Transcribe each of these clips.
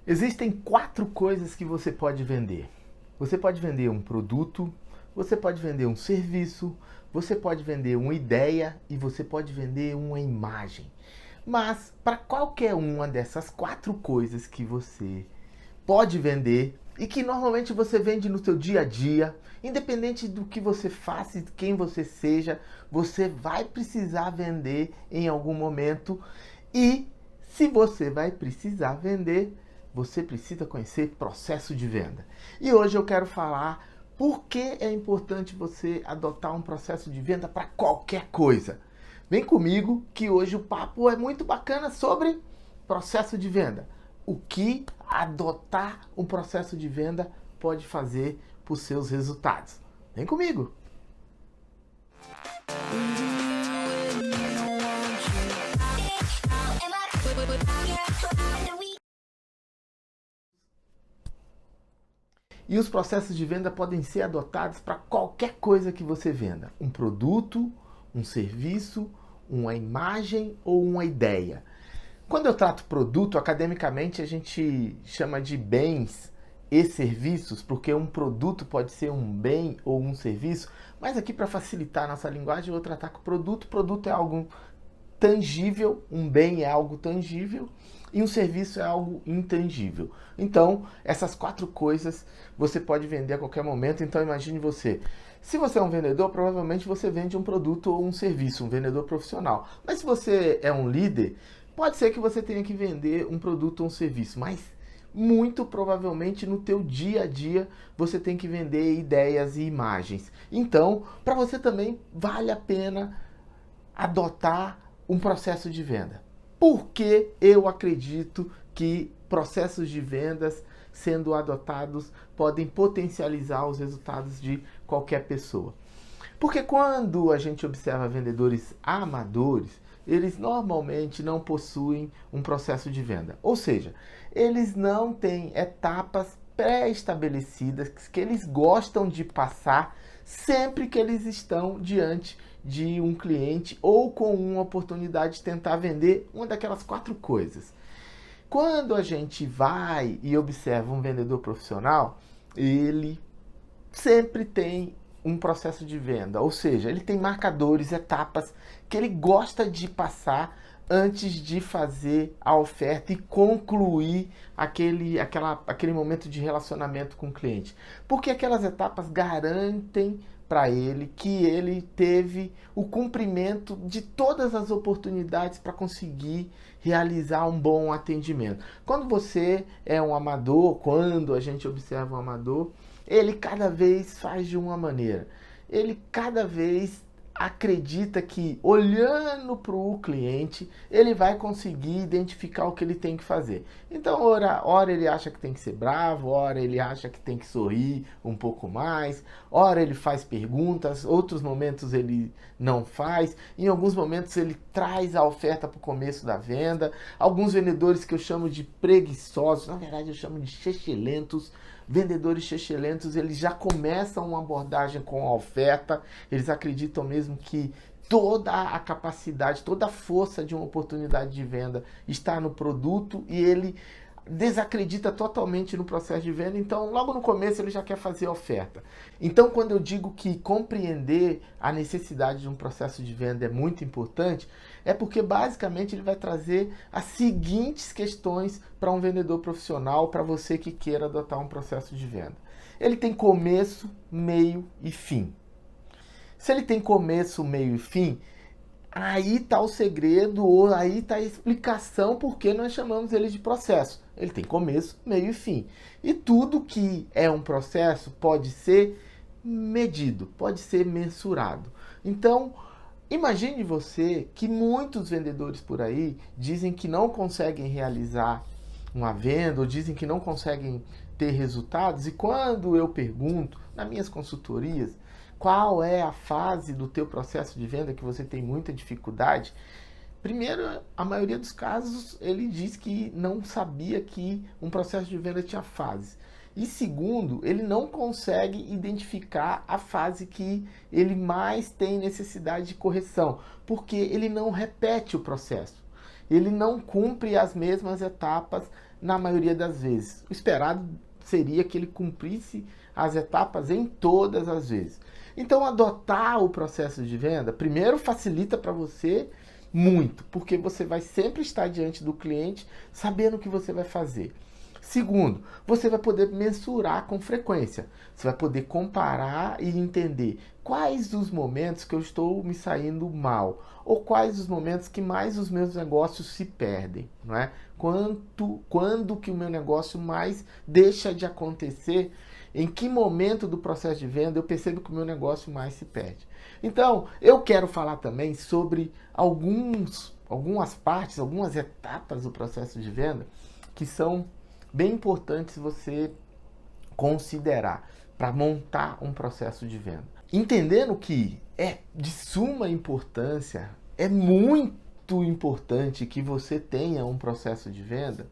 Existem 4 coisas que você pode vender. Você pode vender um produto, você pode vender um serviço, você pode vender uma ideia e você pode vender uma imagem. Mas para qualquer uma dessas 4 coisas que você pode vender e que normalmente você vende no seu dia a dia, independente do que você faça e de quem você seja, você vai precisar vender em algum momento. E se você vai precisar vender, você precisa conhecer processo de venda. E hoje eu quero falar por que é importante você adotar um processo de venda para qualquer coisa. Vem comigo que hoje o papo é muito bacana sobre processo de venda. O que adotar um processo de venda pode fazer para os seus resultados. Vem comigo! E os processos de venda podem ser adotados para qualquer coisa que você venda. Um produto, um serviço, uma imagem ou uma ideia. Quando eu trato produto, academicamente a gente chama de bens e serviços, porque um produto pode ser um bem ou um serviço, mas aqui para facilitar a nossa linguagem eu vou tratar com produto. Produto é algo tangível, um bem é algo tangível e um serviço é algo intangível. Então, essas 4 coisas você pode vender a qualquer momento. Então, imagine você. Se você é um vendedor, provavelmente você vende um produto ou um serviço, um vendedor profissional. Mas se você é um líder, pode ser que você tenha que vender um produto ou um serviço, mas muito provavelmente no teu dia a dia você tem que vender ideias e imagens. Então, para você também vale a pena adotar um processo de venda. Porque eu acredito que processos de vendas sendo adotados podem potencializar os resultados de qualquer pessoa. Porque quando a gente observa vendedores amadores, eles normalmente não possuem um processo de venda. Ou seja, eles não têm etapas pré-estabelecidas que eles gostam de passar sempre que eles estão diante de um cliente ou com uma oportunidade de tentar vender uma daquelas 4 coisas. Quando a gente vai e observa um vendedor profissional, ele sempre tem um processo de venda, ou seja, ele tem marcadores, etapas que ele gosta de passar antes de fazer a oferta e concluir aquele momento de relacionamento com o cliente. Porque aquelas etapas garantem para ele que ele teve o cumprimento de todas as oportunidades para conseguir realizar um bom atendimento. Quando você é um amador, quando a gente observa um amador, ele cada vez faz de uma maneira. Ele cada vez acredita que, olhando para o cliente, ele vai conseguir identificar o que ele tem que fazer. Então, ora ele acha que tem que ser bravo, ora ele acha que tem que sorrir um pouco mais, ora ele faz perguntas, outros momentos ele não faz, em alguns momentos ele traz a oferta para o começo da venda. Alguns vendedores que eu chamo de preguiçosos, na verdade eu chamo de chechelentos, vendedores chechelentos, eles já começam uma abordagem com a oferta, eles acreditam mesmo que toda a capacidade, toda a força de uma oportunidade de venda está no produto e ele desacredita totalmente no processo de venda, então logo no começo ele já quer fazer a oferta. Então quando eu digo que compreender a necessidade de um processo de venda é muito importante, é porque basicamente ele vai trazer as seguintes questões para um vendedor profissional, para você que queira adotar um processo de venda. Ele tem começo, meio e fim. Se ele tem começo, meio e fim, aí está o segredo, ou aí está a explicação por que nós chamamos ele de processo. Ele tem começo, meio e fim. E tudo que é um processo pode ser medido, pode ser mensurado. Então, imagine você que muitos vendedores por aí dizem que não conseguem realizar uma venda, ou dizem que não conseguem ter resultados, e quando eu pergunto, nas minhas consultorias, qual é a fase do teu processo de venda que você tem muita dificuldade? Primeiro, a maioria dos casos, ele diz que não sabia que um processo de venda tinha fases. E segundo, ele não consegue identificar a fase que ele mais tem necessidade de correção, porque ele não repete o processo. Ele não cumpre as mesmas etapas na maioria das vezes. O esperado seria que ele cumprisse as etapas em todas as vezes. Então, adotar o processo de venda, primeiro, facilita para você muito, porque você vai sempre estar diante do cliente sabendo o que você vai fazer. Segundo, você vai poder mensurar com frequência. Você vai poder comparar e entender quais os momentos que eu estou me saindo mal, ou quais os momentos que mais os meus negócios se perdem, não é? Quando que o meu negócio mais deixa de acontecer, em que momento do processo de venda eu percebo que o meu negócio mais se perde. Então, eu quero falar também sobre algumas partes, algumas etapas do processo de venda que são bem importantes você considerar para montar um processo de venda. Entendendo que é de suma importância, é muito importante que você tenha um processo de venda,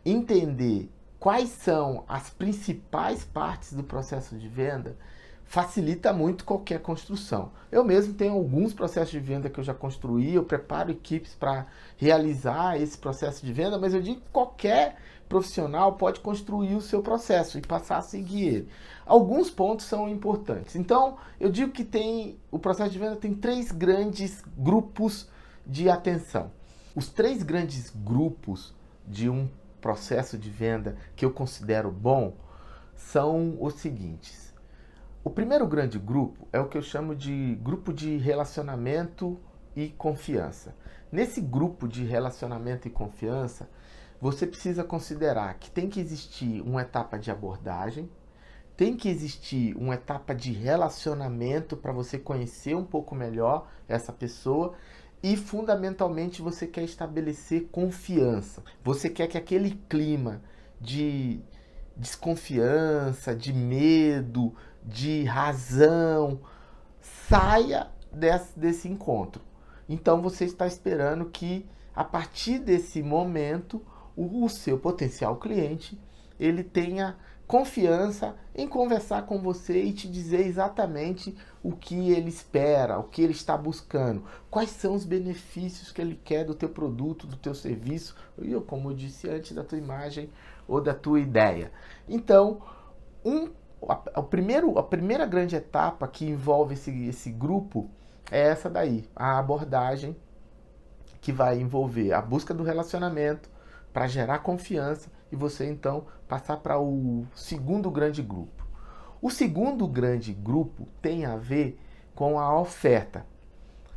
entender quais são as principais partes do processo de venda facilita muito qualquer construção. Eu mesmo tenho alguns processos de venda que eu já construí, eu preparo equipes para realizar esse processo de venda, mas eu digo que qualquer profissional pode construir o seu processo e passar a seguir ele. Alguns pontos são importantes. Então, eu digo que o processo de venda tem 3 grandes grupos de atenção. Os 3 grandes grupos de um processo de venda que eu considero bom são os seguintes. O primeiro grande grupo é o que eu chamo de grupo de relacionamento e confiança. Nesse grupo de relacionamento e confiança, você precisa considerar que tem que existir uma etapa de abordagem, tem que existir uma etapa de relacionamento para você conhecer um pouco melhor essa pessoa e, fundamentalmente, você quer estabelecer confiança. Você quer que aquele clima de desconfiança, de medo, de razão saia desse encontro. Então você está esperando que a partir desse momento o seu potencial cliente ele tenha confiança em conversar com você e te dizer exatamente o que ele espera, o que ele está buscando, quais são os benefícios que ele quer do teu produto, do teu serviço, ou como eu disse antes, da tua imagem ou da tua ideia. Então, a primeira grande etapa que envolve esse grupo é essa daí, a abordagem, que vai envolver a busca do relacionamento para gerar confiança e você então passar para o segundo grande grupo. O segundo grande grupo tem a ver com a oferta,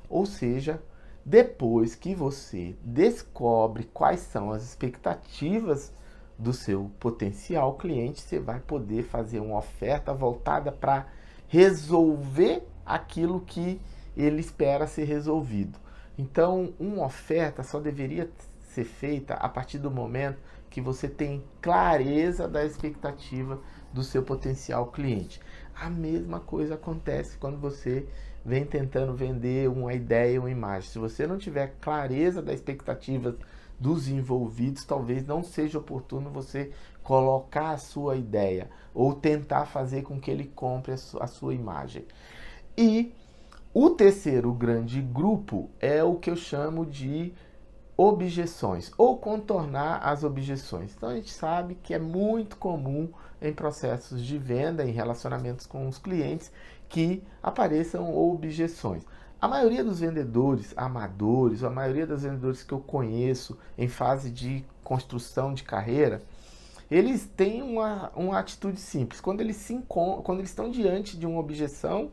ou seja, depois que você descobre quais são as expectativas do seu potencial cliente, você vai poder fazer uma oferta voltada para resolver aquilo que ele espera ser resolvido. Então, uma oferta só deveria ser feita a partir do momento que você tem clareza da expectativa do seu potencial cliente. A mesma coisa acontece quando você vem tentando vender uma ideia, uma imagem. Se você não tiver clareza da expectativa dos envolvidos, talvez não seja oportuno você colocar a sua ideia ou tentar fazer com que ele compre a sua imagem. E o terceiro grande grupo é o que eu chamo de objeções ou contornar as objeções. Então a gente sabe que é muito comum em processos de venda, em relacionamentos com os clientes, que apareçam objeções. A maioria dos vendedores amadores, a maioria dos vendedores que eu conheço em fase de construção de carreira, eles têm uma atitude simples. Quando eles estão diante de uma objeção,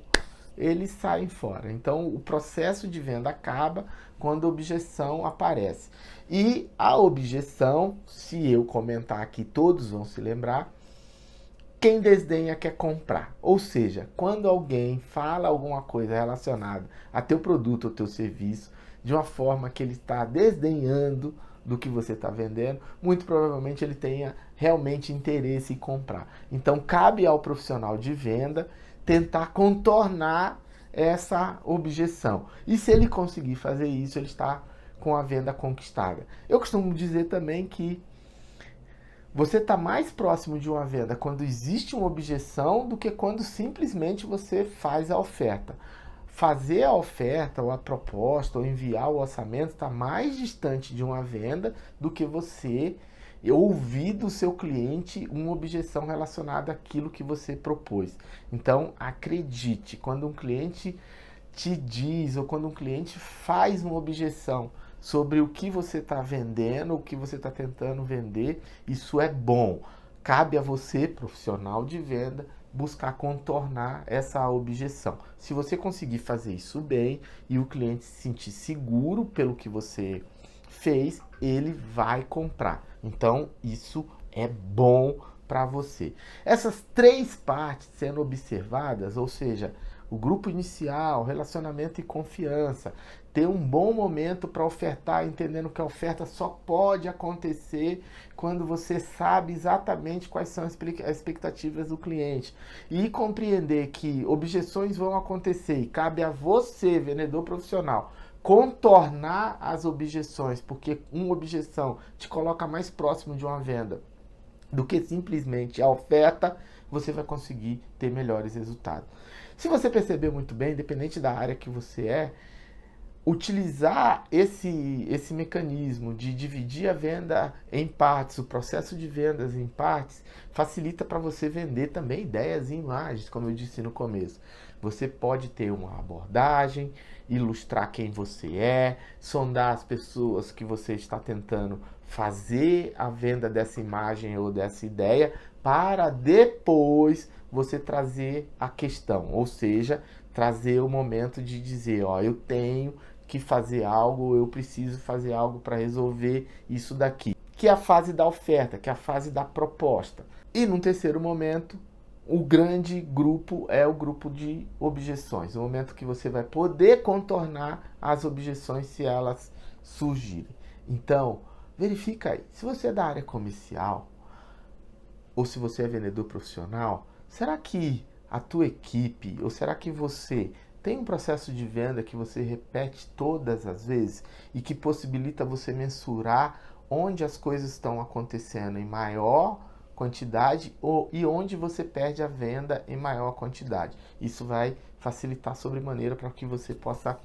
eles saem fora. Então, o processo de venda acaba quando a objeção aparece. E a objeção, se eu comentar aqui, todos vão se lembrar, quem desdenha quer comprar. Ou seja, quando alguém fala alguma coisa relacionada a teu produto ou teu serviço, de uma forma que ele está desdenhando do que você está vendendo, muito provavelmente ele tenha realmente interesse em comprar. Então, cabe ao profissional de venda tentar contornar essa objeção. E se ele conseguir fazer isso, ele está com a venda conquistada. Eu costumo dizer também que você está mais próximo de uma venda quando existe uma objeção do que quando simplesmente você faz a oferta. Fazer a oferta, ou a proposta, ou enviar o orçamento está mais distante de uma venda do que você ouvir do seu cliente uma objeção relacionada àquilo que você propôs. Então, acredite, quando um cliente te diz ou quando um cliente faz uma objeção sobre o que você está vendendo, o que você está tentando vender, isso é bom. Cabe a você, profissional de venda, buscar contornar essa objeção. Se você conseguir fazer isso bem e o cliente se sentir seguro pelo que você fez, ele vai comprar. Então, isso é bom para você. Essas três partes sendo observadas, ou seja, o grupo inicial, relacionamento e confiança, ter um bom momento para ofertar, entendendo que a oferta só pode acontecer quando você sabe exatamente quais são as expectativas do cliente e compreender que objeções vão acontecer e cabe a você, vendedor profissional, contornar as objeções, porque uma objeção te coloca mais próximo de uma venda do que simplesmente a oferta, você vai conseguir ter melhores resultados. Se você perceber muito bem, independente da área que você é, utilizar esse mecanismo de dividir a venda em partes, o processo de vendas em partes, facilita para você vender também ideias e imagens, como eu disse no começo. Você pode ter uma abordagem, ilustrar quem você é, sondar as pessoas que você está tentando fazer a venda dessa imagem ou dessa ideia, para depois você trazer a questão, ou seja, trazer o momento de dizer, ó, eu tenho que fazer algo, eu preciso fazer algo para resolver isso daqui. Que é a fase da oferta, que é a fase da proposta. E num terceiro momento, o grande grupo é o grupo de objeções. O momento que você vai poder contornar as objeções se elas surgirem. Então, verifica aí. Se você é da área comercial, ou se você é vendedor profissional, será que a tua equipe, ou será que você tem um processo de venda que você repete todas as vezes e que possibilita você mensurar onde as coisas estão acontecendo em maior quantidade e onde você perde a venda em maior quantidade? Isso vai facilitar sobremaneira para que você possa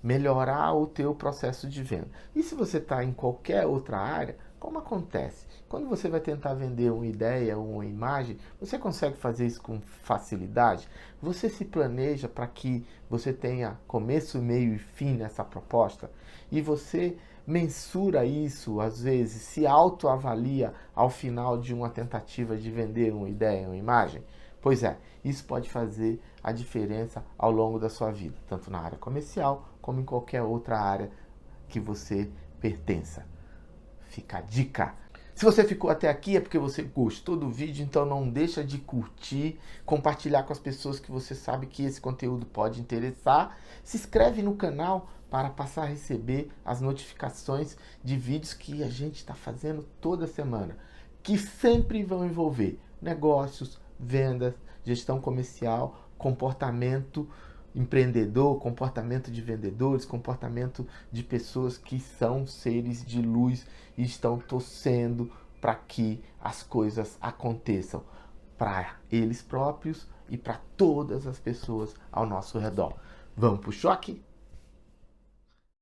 melhorar o teu processo de venda. E se você está em qualquer outra área, como acontece? Quando você vai tentar vender uma ideia ou uma imagem, você consegue fazer isso com facilidade? Você se planeja para que você tenha começo, meio e fim nessa proposta? E você mensura isso, às vezes, se autoavalia ao final de uma tentativa de vender uma ideia, uma imagem? Pois é, isso pode fazer a diferença ao longo da sua vida, tanto na área comercial como em qualquer outra área que você pertença. Fica a dica. Se você ficou até aqui é porque você gostou do vídeo, então não deixa de curtir, compartilhar com as pessoas que você sabe que esse conteúdo pode interessar. Se inscreve no canal para passar a receber as notificações de vídeos que a gente está fazendo toda semana, que sempre vão envolver negócios, vendas, gestão comercial, comportamento empreendedor, comportamento de vendedores, comportamento de pessoas que são seres de luz e estão torcendo para que as coisas aconteçam para eles próprios e para todas as pessoas ao nosso redor. Vamos pro choque?